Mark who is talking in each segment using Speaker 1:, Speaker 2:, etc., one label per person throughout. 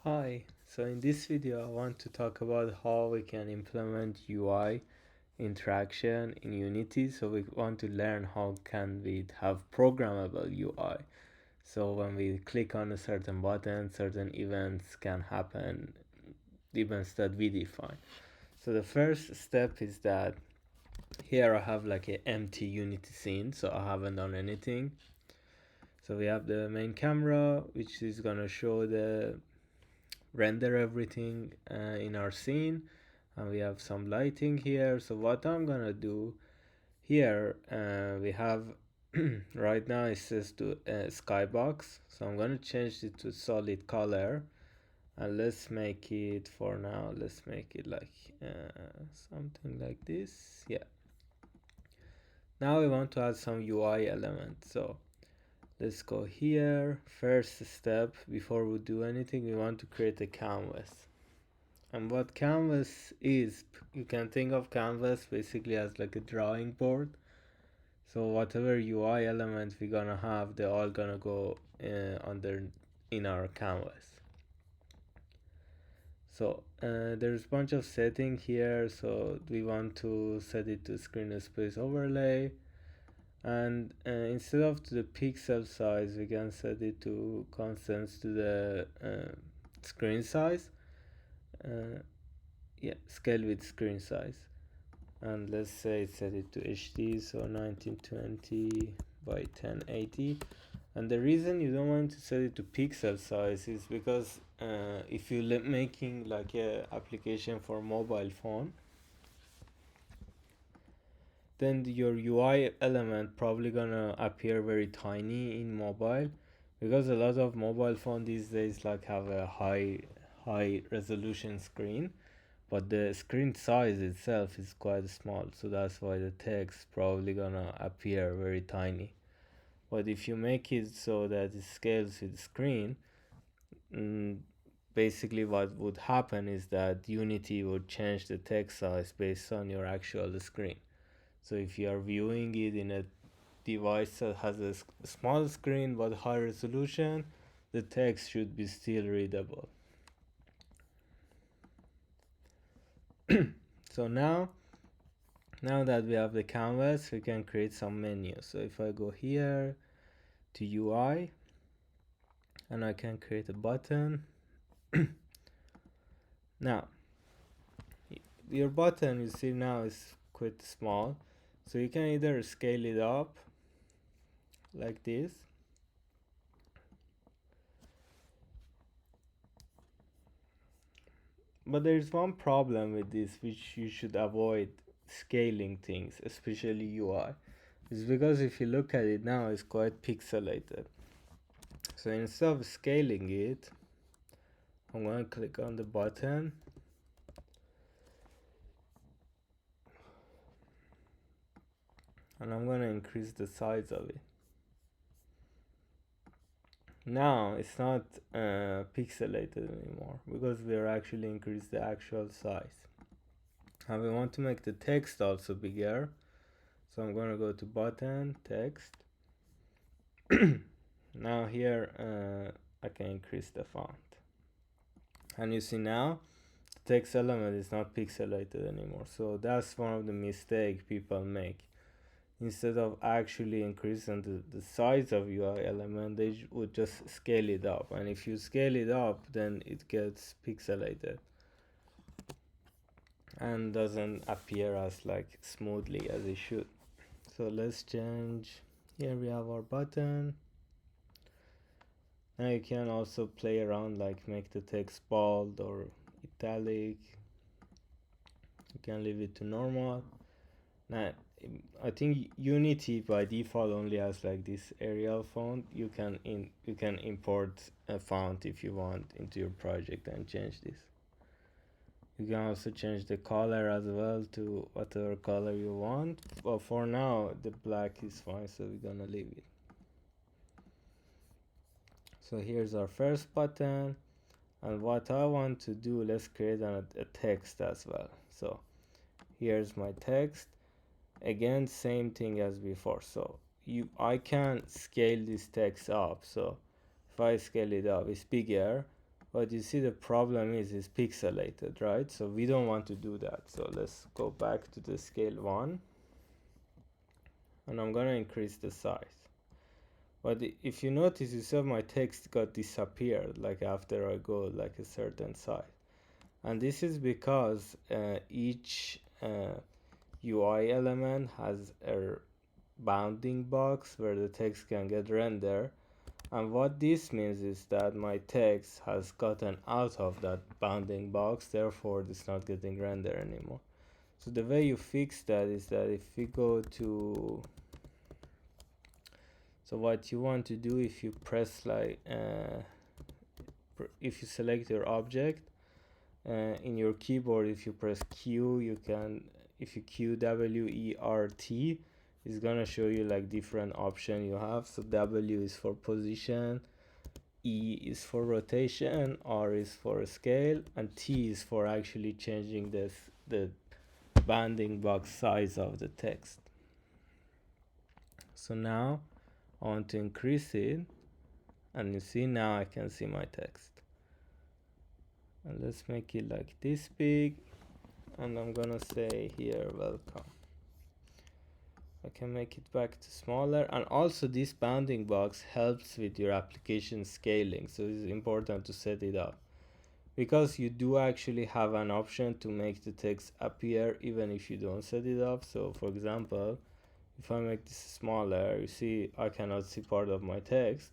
Speaker 1: Hi, so in this video I want to talk about how we can implement UI interaction in Unity. So we want to learn how can we have programmable UI. So when we click on a certain button, certain events can happen, events that we define. So the first step is that here I have like an empty Unity scene, so I haven't done anything. So we have the main camera, which is gonna show the render everything in our scene, and we have some lighting here. So what I'm gonna do here, we have right now it says to skybox, so I'm gonna change it to solid color, and let's make it, for now let's make it like something like this. Yeah, now we want to add some UI elements, so let's go here. First step, before we do anything, we want to create a canvas. And what canvas is, you can think of canvas basically as like a drawing board. So whatever UI elements we're gonna have, they're all gonna go under in our canvas. So there's a bunch of setting here. So we want to set it to screen space overlay, and instead of to the pixel size, we can set it to constants to the screen size. Yeah, scale with screen size. And let's say set it to HD, so 1920 by 1080. And the reason you don't want to set it to pixel size is because if you're making like a application for mobile phone, then your UI element probably gonna appear very tiny in mobile, because a lot of mobile phone these days like have a high resolution screen, but the screen size itself is quite small, so that's why the text probably gonna appear very tiny. But if you make it so that it scales with the screen, mm, basically what would happen is that Unity would change the text size based on your actual screen. So if you are viewing it in a device that has a small screen but high resolution, the text should be still readable. So now that we have the canvas, we can create some menus. So if I go here to UI, and I can create a button. Now your button, you see now, is quite small, so you can either scale it up like this, but there's one problem with this which you should avoid scaling things, especially UI. Is because if you look at it now, it's quite pixelated. So instead of scaling it, I'm going to click on the button, and I'm going to increase the size of it. Now it's not pixelated anymore because we are actually increased the actual size. And we want to make the text also bigger, so I'm going to go to button text. Now here I can increase the font, and you see now the text element is not pixelated anymore. So that's one of the mistakes people make. Instead of actually increasing the size of UI element, they would just scale it up, and if you scale it up, then it gets pixelated and doesn't appear as like smoothly as it should. So let's change. Here we have our button. Now you can also play around, like make the text bold or italic. You can leave it to normal. Now I think Unity by default only has like this Arial font. You can import a font if you want into your project and change this. You can also change the color as well to whatever color you want, but for now the black is fine, so we're gonna leave it. So here's our first button, and what I want to do, let's create a text as well. So here's my text. Again, same thing as before. So I can scale this text up. So if I scale it up, it's bigger, But you see the problem is pixelated, right? So we don't want to do that. So let's go back to the scale 1, and I'm gonna increase the size. But if you notice, you saw my text got disappeared like after I go like a certain size. And this is because each UI element has a bounding box where the text can get rendered. And what this means is that my text has gotten out of that bounding box, therefore it's not getting rendered anymore. So the way you fix that is that if we go to, so what you want to do, if you press like if you select your object in your keyboard, if you press Q, you can, if you Q WERT, it's gonna show you like different option you have. So W is for position, E is for rotation, R is for scale, and T is for actually changing the bounding box size of the text. So now I want to increase it, and you see now I can see my text. And let's make it like this big, and I'm gonna say here welcome. I can make it back to smaller, and also this bounding box helps with your application scaling, so it's important to set it up because you do actually have an option to make the text appear even if you don't set it up. So for example, if I make this smaller, you see I cannot see part of my text.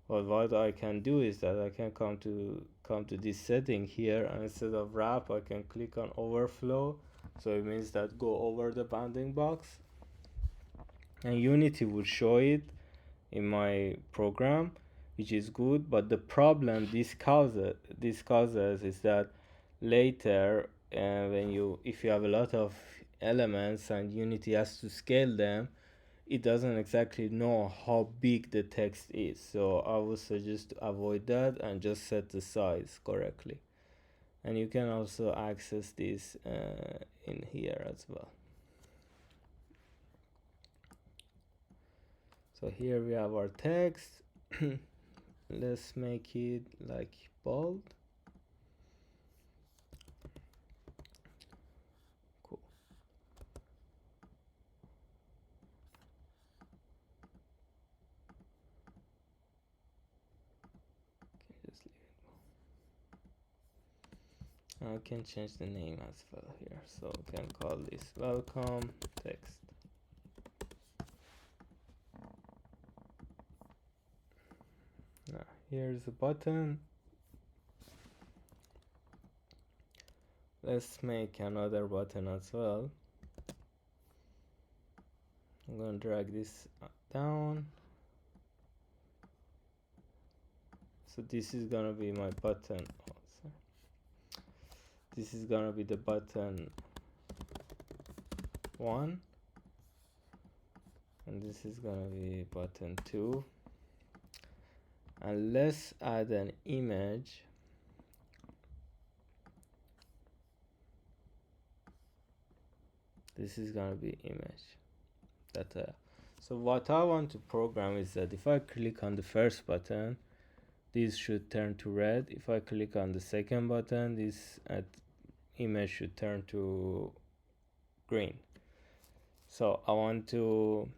Speaker 1: But what I can do is that I can come to this setting here, and instead of wrap I can click on overflow, so it means that go over the bounding box, and Unity will show it in my program, which is good. But the problem this causes is that later if you have a lot of elements and Unity has to scale them, it doesn't exactly know how big the text is. So I would suggest to avoid that and just set the size correctly. And you can also access this in here as well. So here we have our text. Let's make it like bold. Cool. Okay, just leave it. I can change the name as well here. So we can call this welcome text. Now here's a button. Let's make another button as well. I'm gonna drag this down. So this is gonna be my button. This is gonna be the button 1, and this is gonna be button 2. And let's add an image. This is gonna be image that so what I want to program is that if I click on the first button, this should turn to red. If I click on the second button, this image should turn to green. So I want to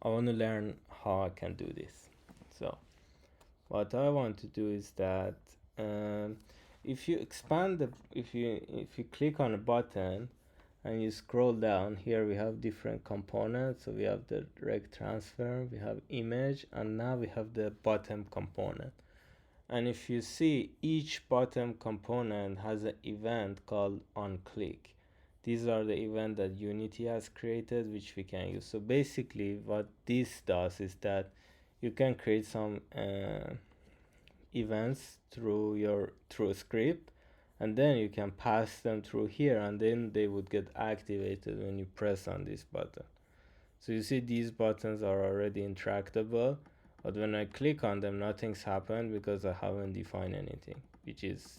Speaker 1: learn how I can do this. So what I want to do is that if you expand if you click on a button and you scroll down, here we have different components. So we have the rect transfer, we have image, and now we have the bottom component. And if you see, each bottom component has an event called onClick. These are the events that Unity has created, which we can use. So basically what this does is that you can create some events through a script, and then you can pass them through here, and then they would get activated when you press on this button. So you see these buttons are already interactable, but when I click on them, nothing's happened because I haven't defined anything, which is,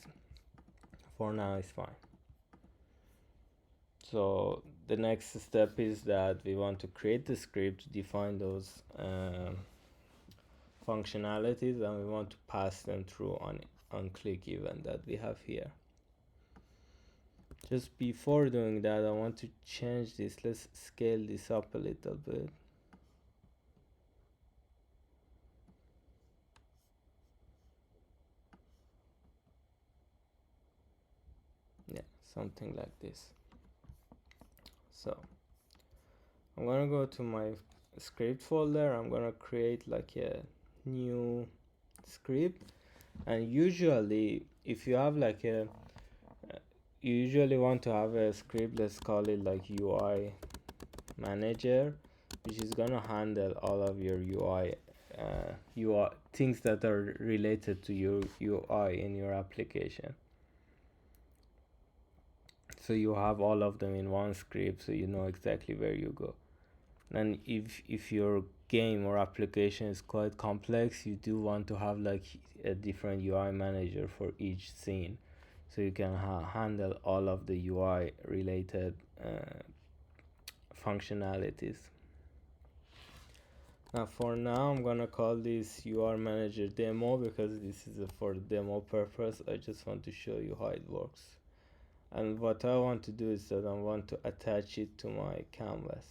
Speaker 1: for now, is fine. So the next step is that we want to create the script to define those functionalities, and we want to pass them through on on click event that we have here. Just before doing that, I want to change this. Let's scale this up a little bit. Yeah, something like this. So I'm gonna go to my script folder. I'm gonna create like a new script, and usually if you have like a you usually want to have a script, let's call it like UI manager, which is gonna handle all of your UI things that are related to your UI in your application. So you have all of them in one script, so you know exactly where you go. And if your game or application is quite complex, you do want to have like a different UI manager for each scene, so you can handle all of the UI related functionalities. Now for now I'm gonna call this UI manager demo because this is for demo purpose. I just want to show you how it works. And what I want to do is that I want to attach it to my canvas.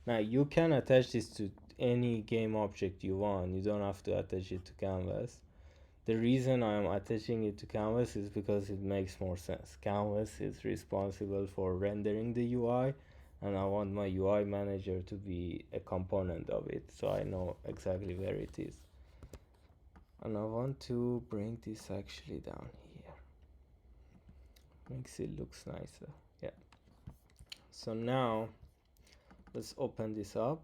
Speaker 1: Now you can attach this to any game object you want. You don't have to attach it to canvas. The reason I'm attaching it to canvas is because it makes more sense. Canvas is responsible for rendering the UI, and I want my UI manager to be a component of it, so I know exactly where it is. And I want to bring this actually down here. Makes it looks nicer. Yeah. So now let's open this up.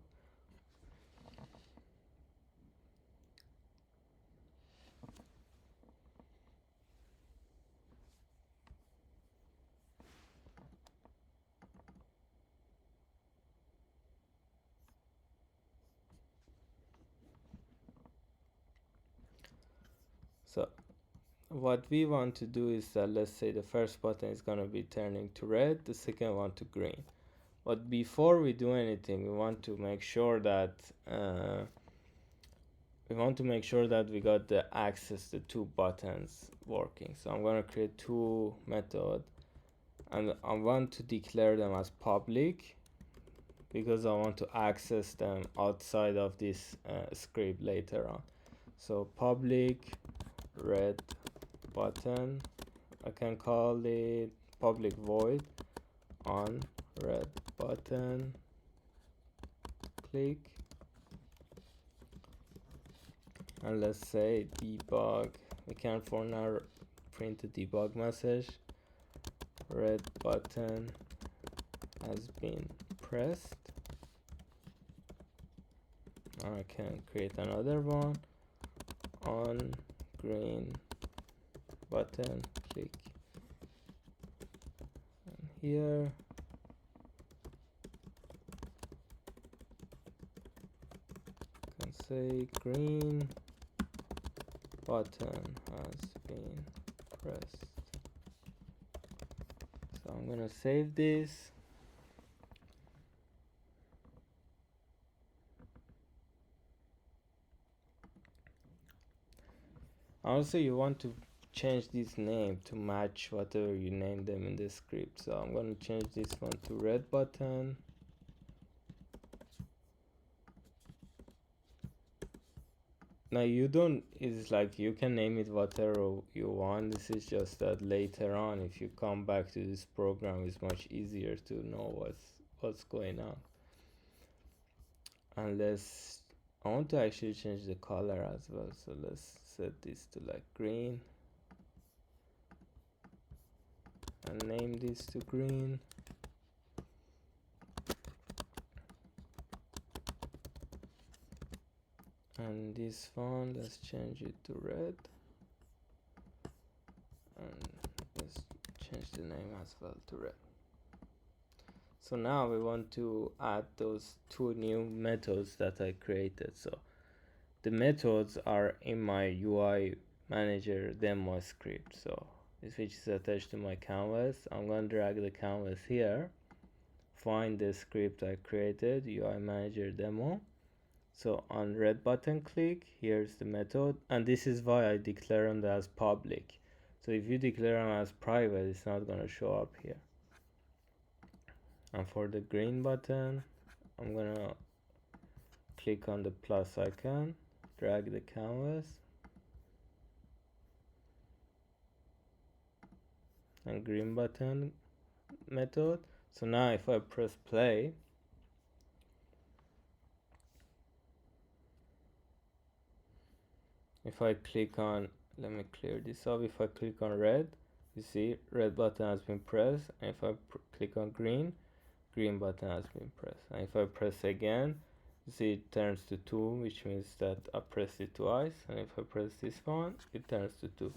Speaker 1: So what we want to do is that, let's say the first button is going to be turning to red, the second one to green. But before we do anything, we want to make sure that we got the access the two buttons working. So I'm going to create two methods, and I want to declare them as public because I want to access them outside of this script later on. So public red button, I can call it public void on red button click, and let's say debug. We can for now print a debug message. Red button has been pressed. I can create another one on green button click, and here I can say green button has been pressed. So I'm gonna save this. Also, you want to change this name to match whatever you name them in the script. So I'm going to change this one to red button. Now you don't, it's like you can name it whatever you want. This is just that later on, if you come back to this program, it's much easier to know what's going on. Unless I want to actually change the color as well. So let's set this to like green. And name this to green. And this one, let's change it to red. And let's change the name as well to red. So now we want to add those two new methods that I created. So the methods are in my UI manager demo script. So which is attached to my canvas. I'm going to drag the canvas here, find the script I created, UI manager demo. So on red button click, here's the method, and this is why I declare them as public, So if you declare them as private, it's not going to show up here. And for the green button, I'm going to click on the plus icon, drag the canvas, and green button method. So now if I press play, if I click on, let me clear this up, if I click on red, you see red button has been pressed, and if I click on green, green button has been pressed, and if I press again, you see it turns to 2, which means that I pressed it twice, and if I press this one, it turns to 2.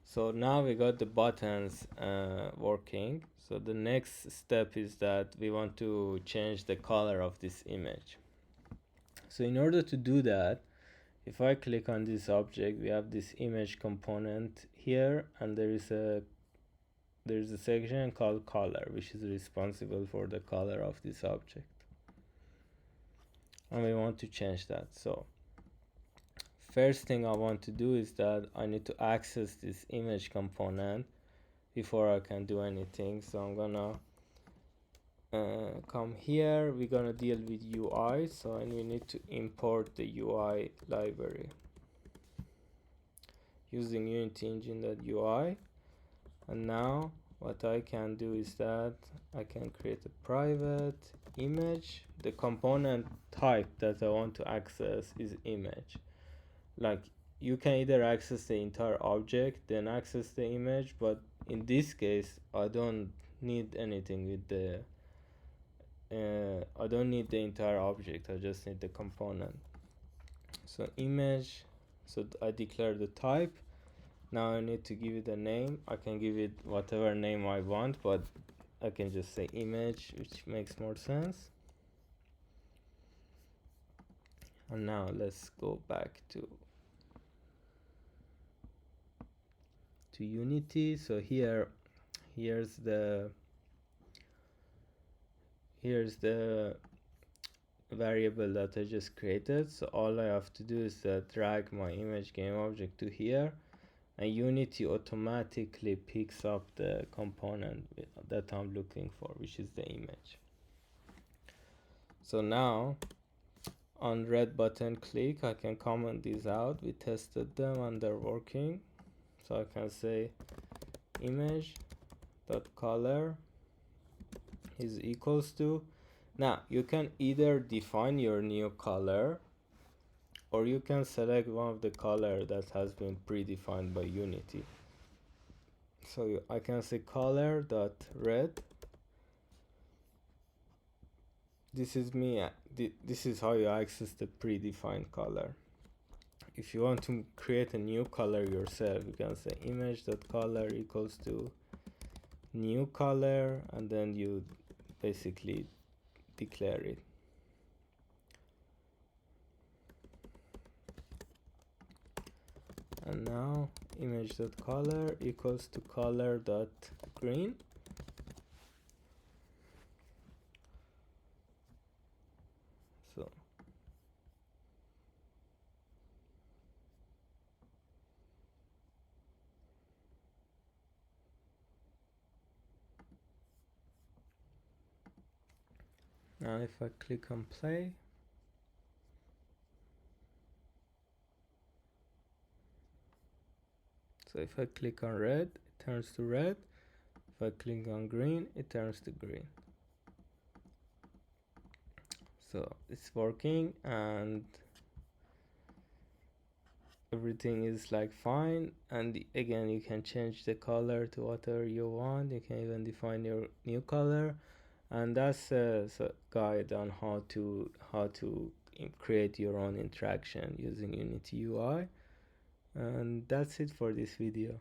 Speaker 1: So now we got the buttons working. So the next step is that we want to change the color of this image. So in order to do that, if I click on this object, we have this image component here, and there is a section called color, which is responsible for the color of this object, and we want to change that. So first thing I want to do is that I need to access this image component before I can do anything. So I'm gonna come here, we're gonna deal with UI, so and we need to import the UI library using Unity Engine.ui. And now what I can do is that I can create a private image. The component type that I want to access is image. Like, you can either access the entire object then access the image, but in this case I don't need anything with the I don't need the entire object, I just need the component. So image, so I declare the type. Now I need to give it a name. I can give it whatever name I want, but I can just say image, which makes more sense. And now let's go back to Unity. So here's the variable that I just created. So all I have to do is drag my image game object to here, and Unity automatically picks up the component that I'm looking for, which is the image. So now on red button click, I can comment these out. We tested them and they're working. So I can say image dot color is equals to. Now you can either define your new color, or you can select one of the color that has been predefined by Unity. So I can say color dot red. This is me. This is how you access the predefined color. If you want to create a new color yourself, you can say image.color equals to new color, and then you basically declare it. And now image.color equals to color.green. So now if I click on play, so if I click on red, it turns to red. If I click on green, it turns to green. So it's working, and everything is like fine. And again, you can change the color to whatever you want. You can even define your new color. And that's a guide on how to create your own interaction using Unity UI. And that's it for this video.